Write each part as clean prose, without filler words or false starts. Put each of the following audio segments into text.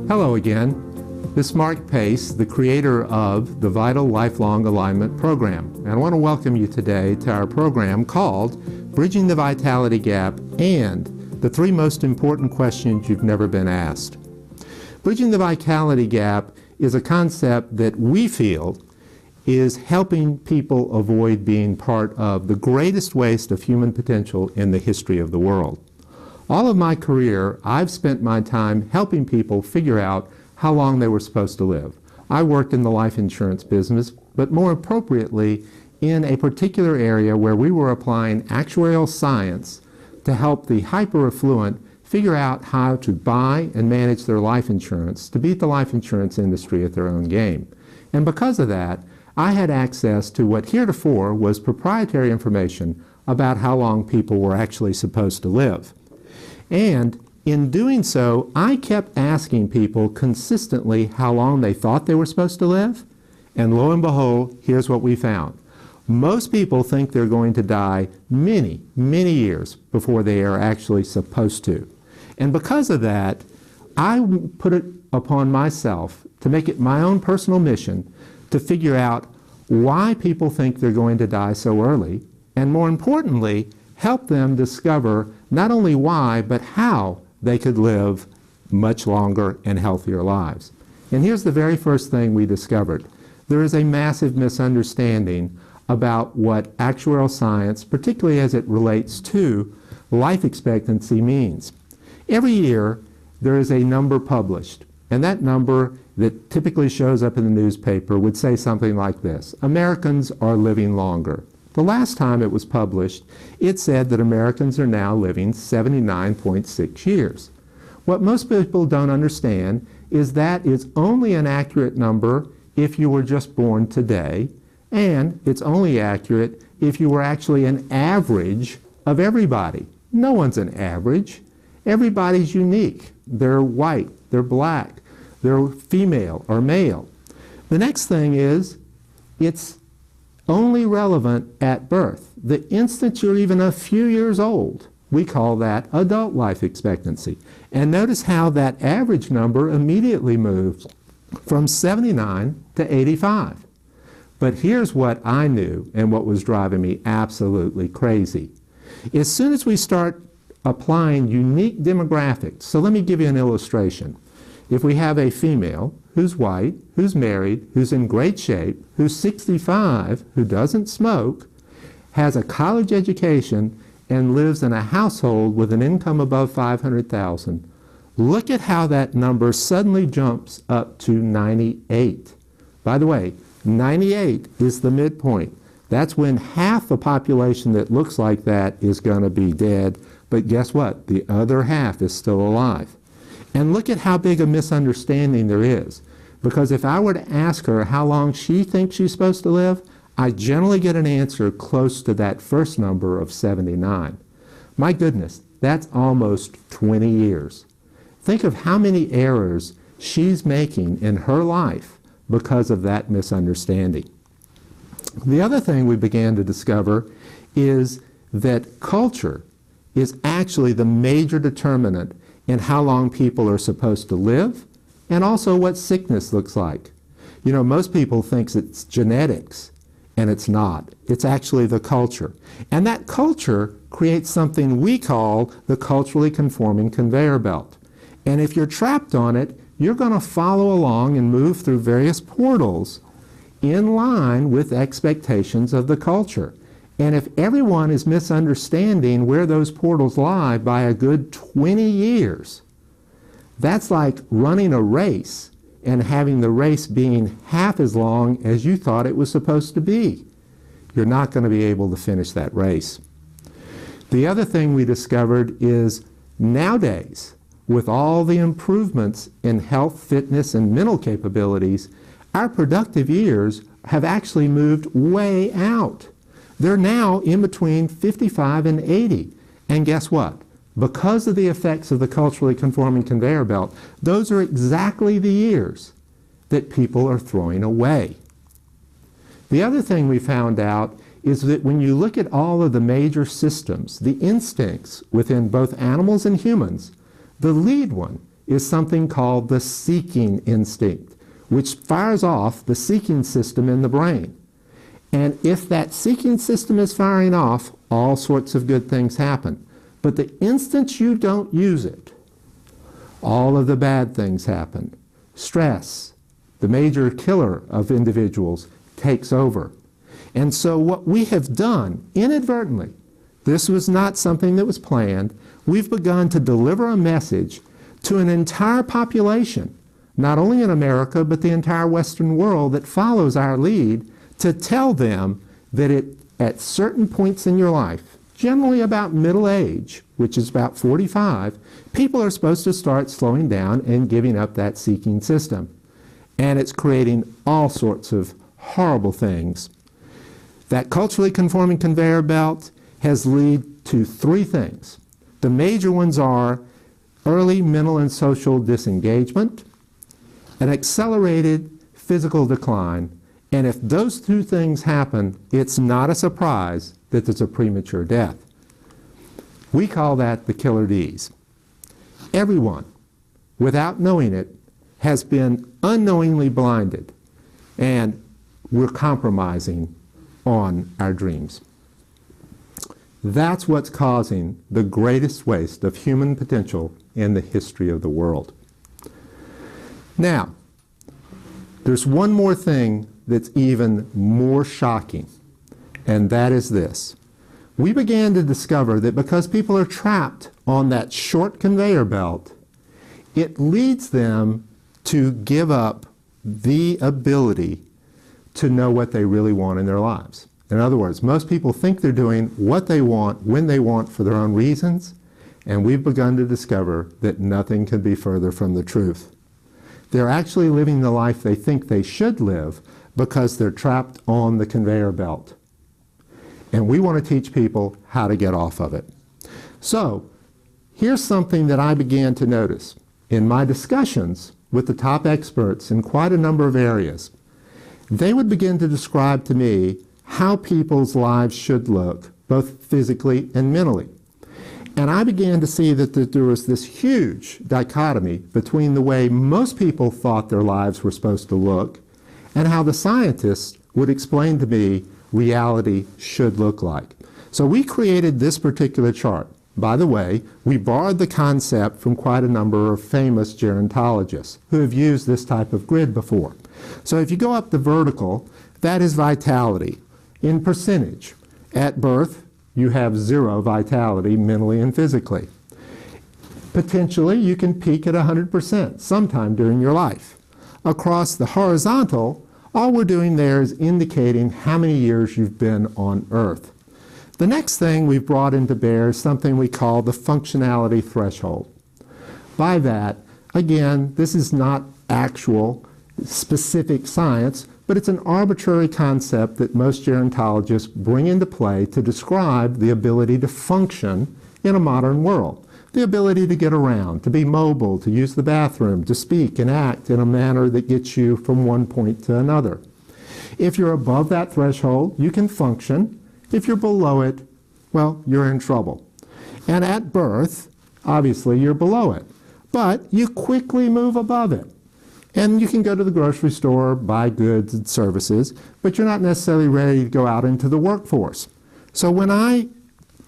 Hello again. This is Mark Pace, the creator of the Vital Lifelong Alignment Program. And I want to welcome you today to our program called Bridging the Vitality Gap and the 3 most important questions you've never been asked. Bridging the Vitality Gap is a concept that we feel is helping people avoid being part of the greatest waste of human potential in the history of the world. All of my career, I've spent my time helping people figure out how long they were supposed to live. I worked in the life insurance business, but more appropriately in a particular area where we were applying actuarial science to help the hyper-affluent figure out how to buy and manage their life insurance to beat the life insurance industry at their own game. And because of that, I had access to what heretofore was proprietary information about how long people were actually supposed to live. And in doing so, I kept asking people consistently how long they thought they were supposed to live. And lo and behold, here's what we found. Most people think they're going to die many, many years before they are actually supposed to. And because of that, I put it upon myself to make it my own personal mission to figure out why people think they're going to die so early, and more importantly, help them discover not only why, but how they could live much longer and healthier lives. And here's the very first thing we discovered. There is a massive misunderstanding about what actuarial science, particularly as it relates to life expectancy, means. Every year, there is a number published, and that number that typically shows up in the newspaper would say something like this: Americans are living longer. The last time it was published, it said that Americans are now living 79.6 years. What most people don't understand is that is only an accurate number if you were just born today, and it's only accurate if you were actually an average of everybody. No one's an average. Everybody's unique. They're white, they're black, they're female or male. The next thing is, it's only relevant at birth. The instant you're even a few years old, we call that adult life expectancy. And notice how that average number immediately moves from 79 to 85. But here's what I knew and what was driving me absolutely crazy. As soon as we start applying unique demographics, so let me give you an illustration. If we have a female who's white, who's married, who's in great shape, who's 65, who doesn't smoke, has a college education, and lives in a household with an income above $500,000, look at how that number suddenly jumps up to 98. By the way, 98 is the midpoint. That's when half the population that looks like that is going to be dead, but guess what? The other half is still alive. And look at how big a misunderstanding there is. Because if I were to ask her how long she thinks she's supposed to live, I generally get an answer close to that first number of 79. My goodness, that's almost 20 years. Think of how many errors she's making in her life because of that misunderstanding. The other thing we began to discover is that culture is actually the major determinant in how long people are supposed to live, and also what sickness looks like. You know, most people think it's genetics, and it's not. It's actually the culture. And that culture creates something we call the culturally conforming conveyor belt. And if you're trapped on it, you're going to follow along and move through various portals in line with expectations of the culture. And if everyone is misunderstanding where those portals lie by a good 20 years, that's like running a race and having the race being half as long as you thought it was supposed to be. You're not going to be able to finish that race. The other thing we discovered is nowadays, with all the improvements in health, fitness, and mental capabilities, our productive years have actually moved way out. They're now in between 55 and 80. And guess what? Because of the effects of the culturally conforming conveyor belt, those are exactly the years that people are throwing away. The other thing we found out is that when you look at all of the major systems, the instincts within both animals and humans, the lead one is something called the seeking instinct, which fires off the seeking system in the brain. And if that seeking system is firing off, all sorts of good things happen. But the instant you don't use it, all of the bad things happen. Stress, the major killer of individuals, takes over. And so what we have done inadvertently, this was not something that was planned, we've begun to deliver a message to an entire population, not only in America, but the entire Western world that follows our lead, to tell them that at certain points in your life, generally about middle age, which is about 45, people are supposed to start slowing down and giving up that seeking system. And it's creating all sorts of horrible things. That culturally conforming conveyor belt has led to three things. The major ones are early mental and social disengagement, an accelerated physical decline, and if those two things happen, it's not a surprise that there's a premature death. We call that the killer Ds. Everyone, without knowing it, has been unknowingly blinded, and we're compromising on our dreams. That's what's causing the greatest waste of human potential in the history of the world. Now, there's one more thing that's even more shocking, and that is this. We began to discover that because people are trapped on that short conveyor belt, it leads them to give up the ability to know what they really want in their lives. In other words, most people think they're doing what they want, when they want, for their own reasons, and we've begun to discover that nothing could be further from the truth. They're actually living the life they think they should live because they're trapped on the conveyor belt. And we want to teach people how to get off of it. So, here's something that I began to notice in my discussions with the top experts in quite a number of areas. They would begin to describe to me how people's lives should look, both physically and mentally. And I began to see that there was this huge dichotomy between the way most people thought their lives were supposed to look and how the scientists would explain to me reality should look like. So we created this particular chart. By the way, we borrowed the concept from quite a number of famous gerontologists who have used this type of grid before. So if you go up the vertical, that is vitality. In percentage, at birth, you have 0 vitality mentally and physically. Potentially, you can peak at 100% sometime during your life. Across the horizontal, all we're doing there is indicating how many years you've been on Earth. The next thing we've brought into bear is something we call the functionality threshold. By that, again, this is not actual specific science, but it's an arbitrary concept that most gerontologists bring into play to describe the ability to function in a modern world. The ability to get around, to be mobile, to use the bathroom, to speak and act in a manner that gets you from one point to another. If you're above that threshold, you can function. If you're below it, well, you're in trouble. And at birth, obviously, you're below it. But you quickly move above it. And you can go to the grocery store, buy goods and services, but you're not necessarily ready to go out into the workforce. So when I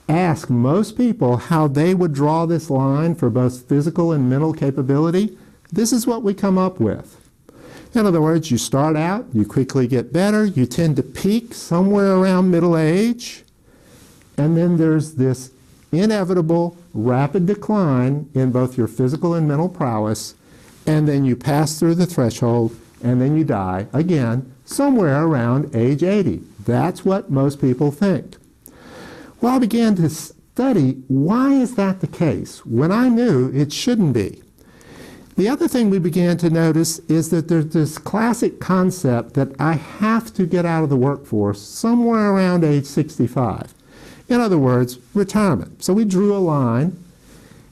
ask most people how they would draw this line for both physical and mental capability, this is what we come up with. In other words, you start out, you quickly get better, you tend to peak somewhere around middle age, and then there's this inevitable rapid decline in both your physical and mental prowess, and then you pass through the threshold, and then you die, again, somewhere around age 80. That's what most people think. Well, I began to study, why is that the case, when I knew it shouldn't be? The other thing we began to notice is that there's this classic concept that I have to get out of the workforce somewhere around age 65. In other words, retirement. So we drew a line.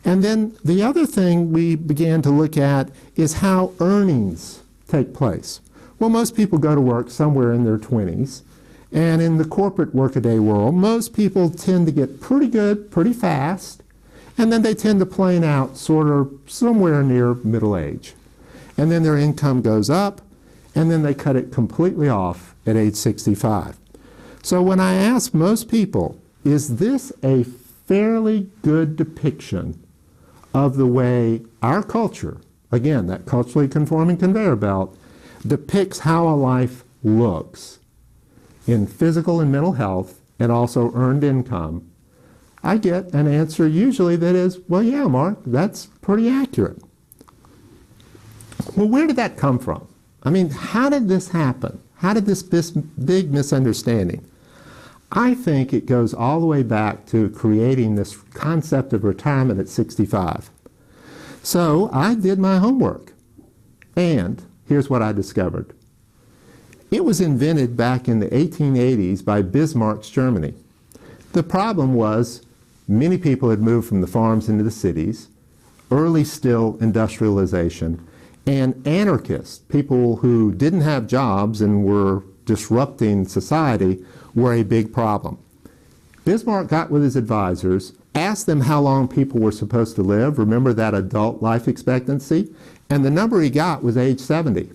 And then the other thing we began to look at is how earnings take place? Well, most people go to work somewhere in their 20s, and in the corporate workaday world, most people tend to get pretty good pretty fast, and then they tend to plane out sort of somewhere near middle age. And then their income goes up, and then they cut it completely off at age 65. So when I ask most people, is this a fairly good depiction of the way our culture, again, that culturally conforming conveyor belt, depicts how a life looks in physical and mental health and also earned income, I get an answer usually that is, well, yeah, Mark, that's pretty accurate. Well, where did that come from? I mean, how did this happen? How did this big misunderstanding? I think it goes all the way back to creating this concept of retirement at 65. So I did my homework, and here's what I discovered. It was invented back in the 1880s by Bismarck's Germany. The problem was many people had moved from the farms into the cities, early still industrialization, and anarchists, people who didn't have jobs and were disrupting society, were a big problem. Bismarck got with his advisors, asked them how long people were supposed to live, remember that adult life expectancy, and the number he got was age 70.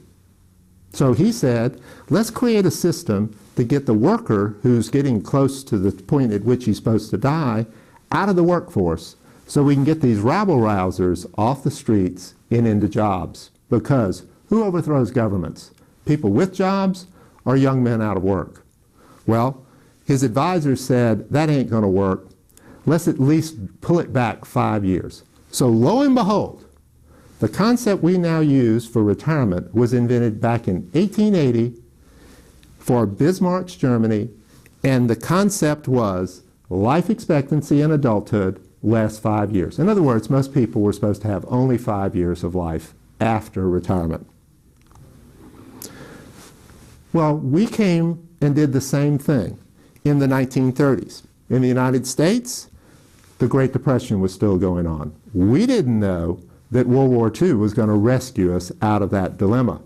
So he said, let's create a system to get the worker who's getting close to the point at which he's supposed to die out of the workforce so we can get these rabble-rousers off the streets and into jobs. Because who overthrows governments? People with jobs or young men out of work? Well, his advisors said, that ain't going to work. Let's at least pull it back 5 years. So lo and behold, the concept we now use for retirement was invented back in 1880 for Bismarck's Germany, and the concept was life expectancy in adulthood lasts 5 years. In other words, most people were supposed to have only 5 years of life after retirement. Well, we came and did the same thing in the 1930s. In the United States, the Great Depression was still going on. We didn't know that World War II was going to rescue us out of that dilemma.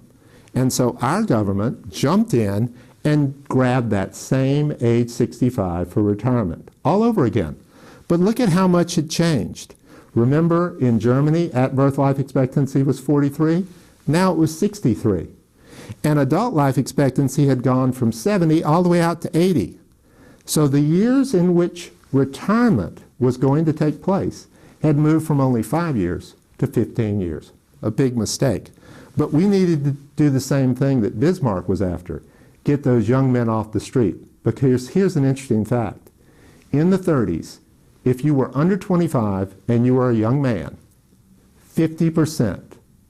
And so our government jumped in and grabbed that same age 65 for retirement all over again. But look at how much it changed. Remember, in Germany, at-birth life expectancy was 43. Now it was 63. And adult life expectancy had gone from 70 all the way out to 80. So the years in which retirement was going to take place had moved from only 5 years to 15 years. A big mistake. But we needed to do the same thing that Bismarck was after. Get those young men off the street. Because here's an interesting fact. In the 30s, if you were under 25 and you were a young man, 50%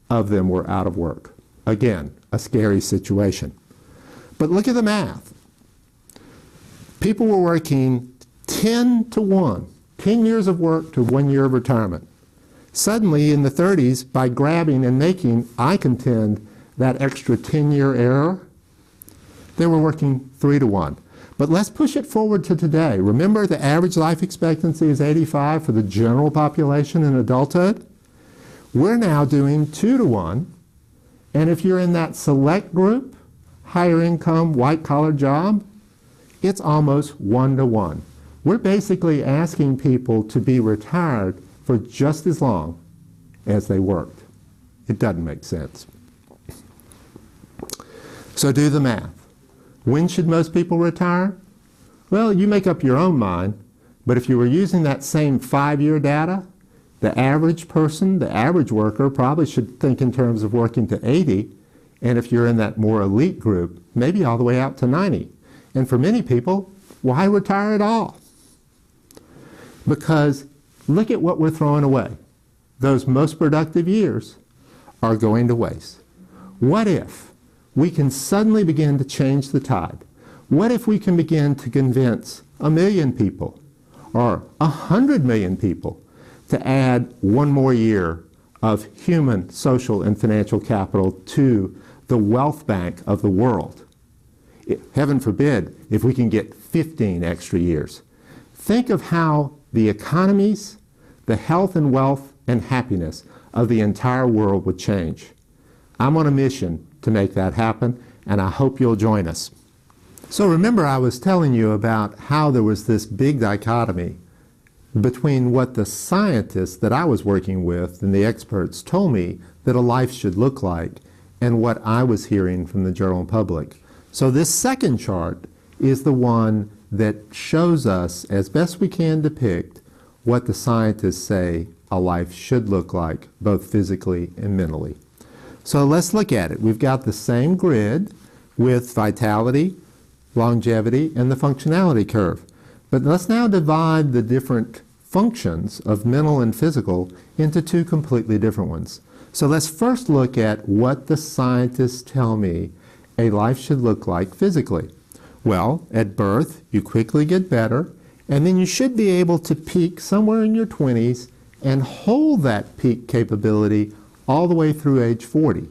of them were out of work. Again, a scary situation. But look at the math. People were working 10 to 1, 10 years of work to 1 year of retirement. Suddenly, in the 30s, by grabbing and making, I contend, that extra 10-year error, they were working 3 to 1. But let's push it forward to today. Remember, the average life expectancy is 85 for the general population in adulthood? We're now doing 2 to 1. And if you're in that select group, higher income, white-collar job, it's almost 1 to 1. We're basically asking people to be retired for just as long as they worked. It doesn't make sense. So do the math. When should most people retire? Well, you make up your own mind, but if you were using that same 5-year data, the average person, the average worker, probably should think in terms of working to 80, and if you're in that more elite group, maybe all the way out to 90. And for many people, why retire at all? Because look at what we're throwing away. Those most productive years are going to waste. What if we can suddenly begin to change the tide? What if we can begin to convince 1 million people or 100 million people to add 1 more year of human, social, and financial capital to the wealth bank of the world? Heaven forbid if we can get 15 extra years. Think of how the economies, the health and wealth and happiness of the entire world would change. I'm on a mission to make that happen, and I hope you'll join us. So remember, I was telling you about how there was this big dichotomy between what the scientists that I was working with and the experts told me that a life should look like and what I was hearing from the general public. So this second chart is the one that shows us, as best we can depict, what the scientists say a life should look like, both physically and mentally. So let's look at it. We've got the same grid with vitality, longevity, and the functionality curve. But let's now divide the different functions of mental and physical into two completely different ones. So let's first look at what the scientists tell me a life should look like physically. Well, at birth, you quickly get better, and then you should be able to peak somewhere in your 20s and hold that peak capability all the way through age 40.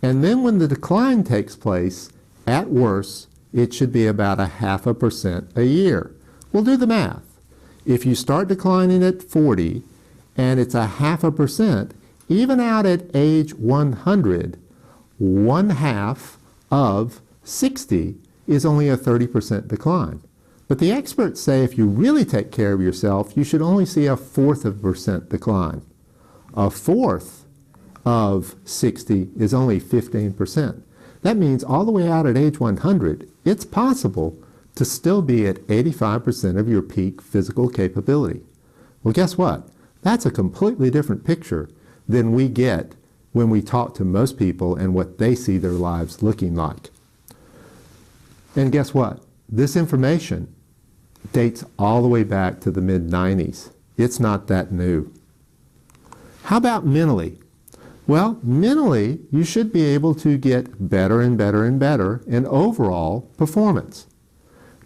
And then when the decline takes place, at worst, it should be about 0.5% a year. We'll do the math. If you start declining at 40 and it's 0.5%, even out at age 100, 1/2 of 60 is only a 30% decline. But the experts say if you really take care of yourself, you should only see 1/4% decline. 1/4 of 60 is only 15%. That means all the way out at age 100, it's possible to still be at 85% of your peak physical capability. Well, guess what? That's a completely different picture than we get when we talk to most people and what they see their lives looking like. And guess what? This information dates all the way back to the mid-90s. It's not that new. How about mentally? Well, mentally, you should be able to get better and better and better in overall performance.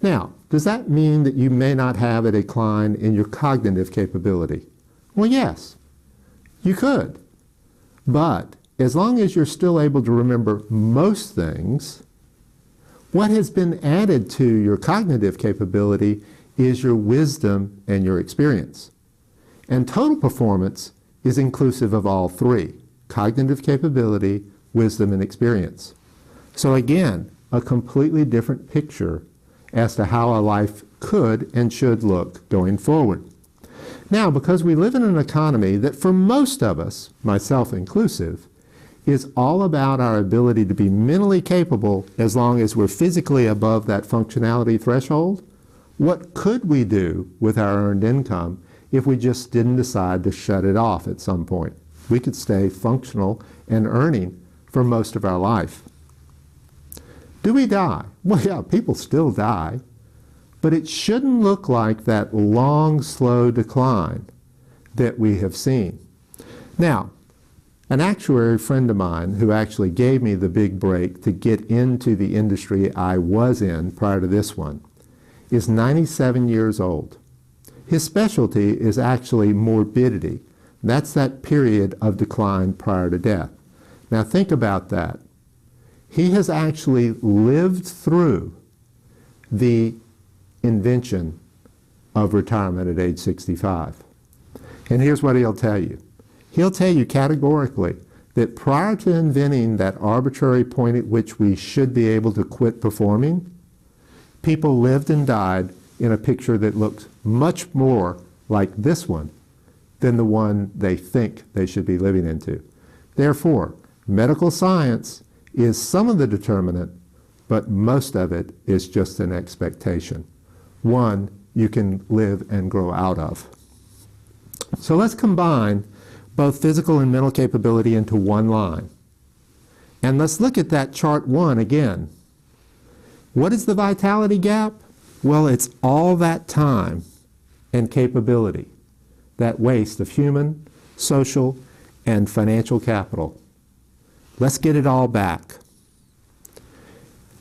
Now, does that mean that you may not have a decline in your cognitive capability? Well, yes, you could. But as long as you're still able to remember most things, what has been added to your cognitive capability is your wisdom and your experience. And total performance is inclusive of all three: cognitive capability, wisdom, and experience. So again, a completely different picture as to how a life could and should look going forward. Now, because we live in an economy that for most of us, myself inclusive, is all about our ability to be mentally capable as long as we're physically above that functionality threshold, what could we do with our earned income if we just didn't decide to shut it off at some point? We could stay functional and earning for most of our life. Do we die? Well, yeah, people still die, but it shouldn't look like that long, slow decline that we have seen. Now, an actuary friend of mine who actually gave me the big break to get into the industry I was in prior to this one is 97 years old. His specialty is actually morbidity. That's that period of decline prior to death. Now think about that. He has actually lived through the invention of retirement at age 65. And here's what he'll tell you. He'll tell you categorically that prior to inventing that arbitrary point at which we should be able to quit performing, people lived and died in a picture that looks much more like this one than the one they think they should be living into. Therefore, medical science is some of the determinant, but most of it is just an expectation, one you can live and grow out of. So let's combine both physical and mental capability into one line. And let's look at that chart 1 again. What is the vitality gap? Well, it's all that time and capability, that waste of human, social, and financial capital. Let's get it all back.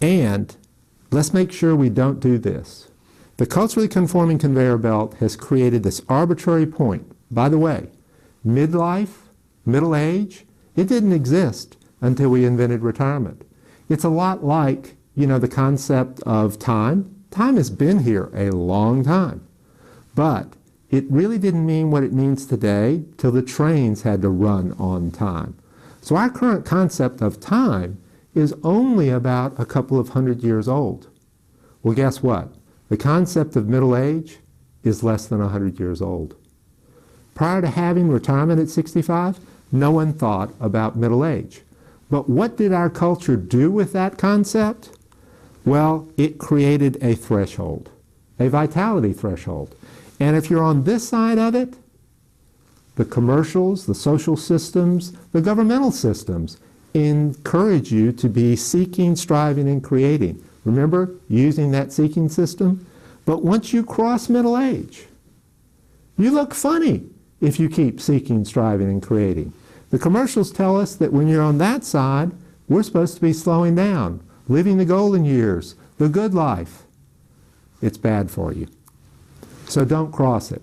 And let's make sure we don't do this. The culturally conforming conveyor belt has created this arbitrary point. By the way, midlife, middle age, it didn't exist until we invented retirement. It's a lot like, the concept of time. Time has been here a long time, but it really didn't mean what it means today till the trains had to run on time. So our current concept of time is only about a couple of hundred years old. Well, guess what? The concept of middle age is less than 100 years old. Prior to having retirement at 65, no one thought about middle age. But what did our culture do with that concept? Well, it created a threshold, a vitality threshold. And if you're on this side of it, the commercials, the social systems, the governmental systems encourage you to be seeking, striving, and creating. Remember, using that seeking system? But once you cross middle age, you look funny if you keep seeking, striving, and creating. The commercials tell us that when you're on that side, we're supposed to be slowing down, living the golden years, the good life. It's bad for you. So don't cross it.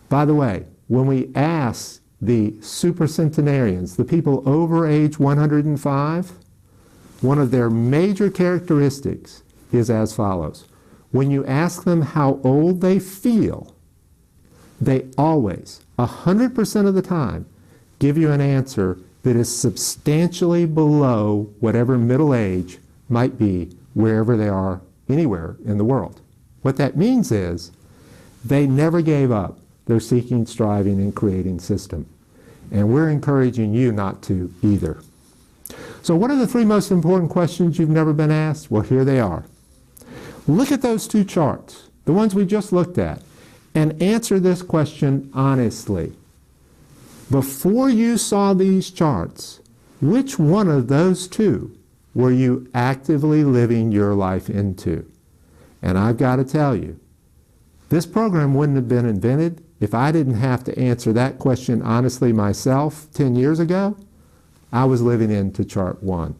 By the way, when we ask the supercentenarians, the people over age 105, one of their major characteristics is as follows. When you ask them how old they feel, they always, 100% of the time, give you an answer that is substantially below whatever middle age might be wherever they are anywhere in the world. What that means is they never gave up their seeking, striving, and creating system. And we're encouraging you not to either. So what are the three most important questions you've never been asked? Well, here they are. Look at those two charts, the ones we just looked at, and answer this question honestly. Before you saw these charts, which one of those two were you actively living your life into? And I've got to tell you, this program wouldn't have been invented if I didn't have to answer that question honestly myself 10 years ago. I was living into chart 1.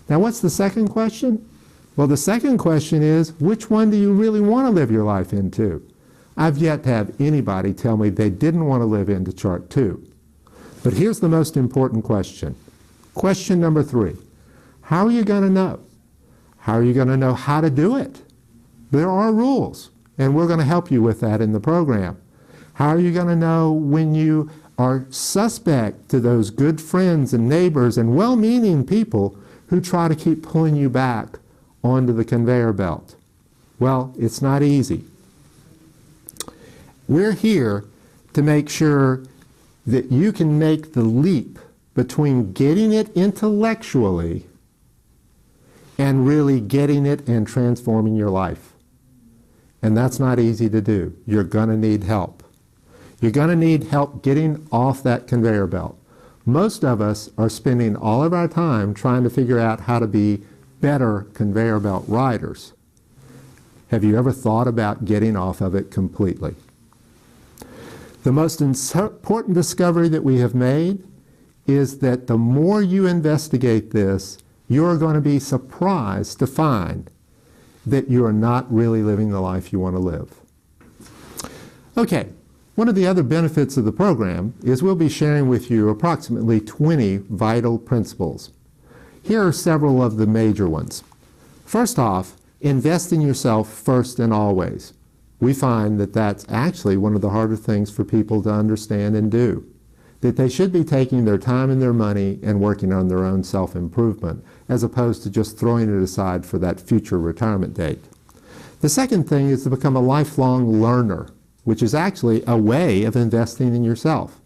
Now what's the second question? Well, the second question is, which one do you really want to live your life into? I've yet to have anybody tell me they didn't want to live into chart 2. But here's the most important question. Question number 3. How are you going to know? How are you going to know how to do it? There are rules, and we're going to help you with that in the program. How are you going to know when you are suspect to those good friends and neighbors and well-meaning people who try to keep pulling you back onto the conveyor belt? Well, it's not easy. We're here to make sure that you can make the leap between getting it intellectually and really getting it and transforming your life. And that's not easy to do. You're going to need help. You're going to need help getting off that conveyor belt. Most of us are spending all of our time trying to figure out how to be better conveyor belt riders. Have you ever thought about getting off of it completely? The most important discovery that we have made is that the more you investigate this, you're going to be surprised to find that you are not really living the life you want to live. Okay, one of the other benefits of the program is we'll be sharing with you approximately 20 vital principles. Here are several of the major ones. First off, invest in yourself first and always. We find that that's actually one of the harder things for people to understand and do. That they should be taking their time and their money and working on their own self-improvement, as opposed to just throwing it aside for that future retirement date. The second thing is to become a lifelong learner, which is actually a way of investing in yourself.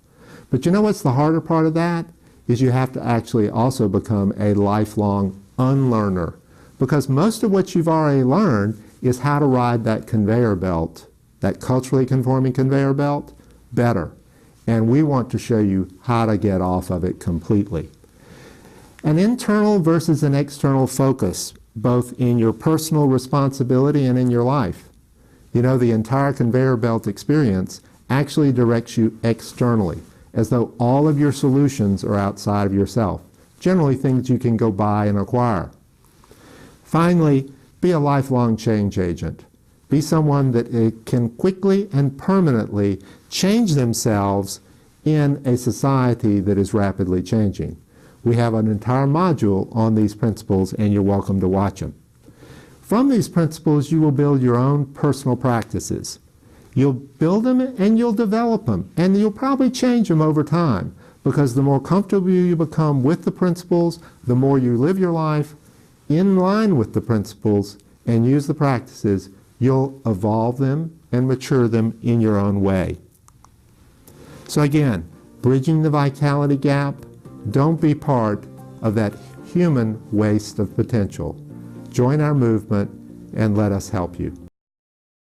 But you know what's the harder part of that? Is you have to actually also become a lifelong unlearner. Because most of what you've already learned is how to ride that conveyor belt, that culturally conforming conveyor belt, better. And we want to show you how to get off of it completely. An internal versus an external focus, both in your personal responsibility and in your life. You know, the entire conveyor belt experience actually directs you externally, as though all of your solutions are outside of yourself, generally things you can go buy and acquire. Finally, be a lifelong change agent. Be someone that can quickly and permanently change themselves in a society that is rapidly changing. We have an entire module on these principles, and you're welcome to watch them. From these principles, you will build your own personal practices. You'll build them and you'll develop them, and you'll probably change them over time. Because the more comfortable you become with the principles, the more you live your life in line with the principles and use the practices, you'll evolve them and mature them in your own way. So again, bridging the vitality gap, don't be part of that human waste of potential. Join our movement and let us help you.